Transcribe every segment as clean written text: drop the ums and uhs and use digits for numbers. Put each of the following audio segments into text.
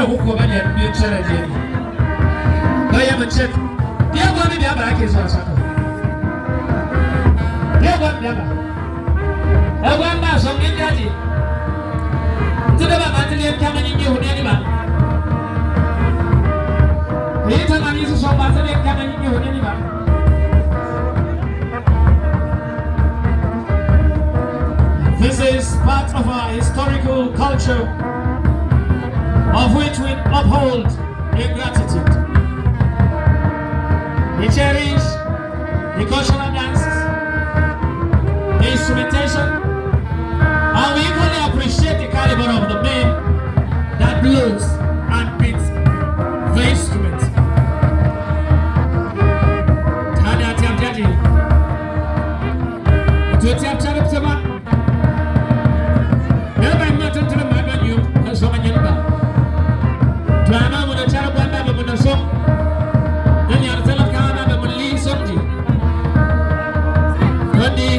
huko bali ndio challenge yenu. Baya mchezo. Dia kwa mimi hapa yake sasa. Dia kwa mimi hapa. Ewa mba songe jaji. Tude ba matili kama nyinyi hudeni ba. Nita na nisu so matili kama nyinyi hudeni ba. This is part of our historical culture, of which we uphold in gratitude. We cherish the cultural dances, the instrumentation, and we equally appreciate the caliber of the men that blows and beats the instrument. Tanya Atyap Jadi, to Atyap Communiyu. Never met until the man you, and so many other. Drama with a child, one member with a song. Then you are the Telakana, the Malay Somji. One day,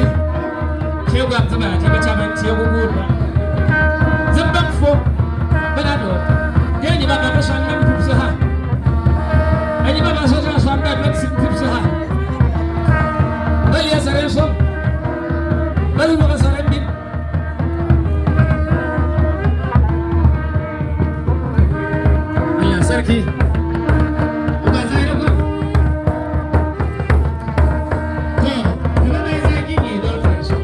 she'll go up to that, which I meant to wood. The back for, but I know. Then you have a person named Pipsaha. And you have a social song that makes it Pipsaha. Well, yes, I am so. Well, you have a surrender. Sarki. Uba zai rubu. To, kuma mai zaki ne don farshe.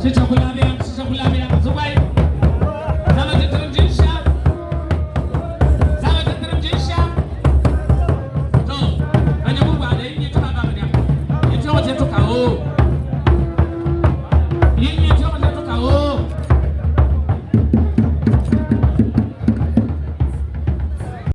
Sit up.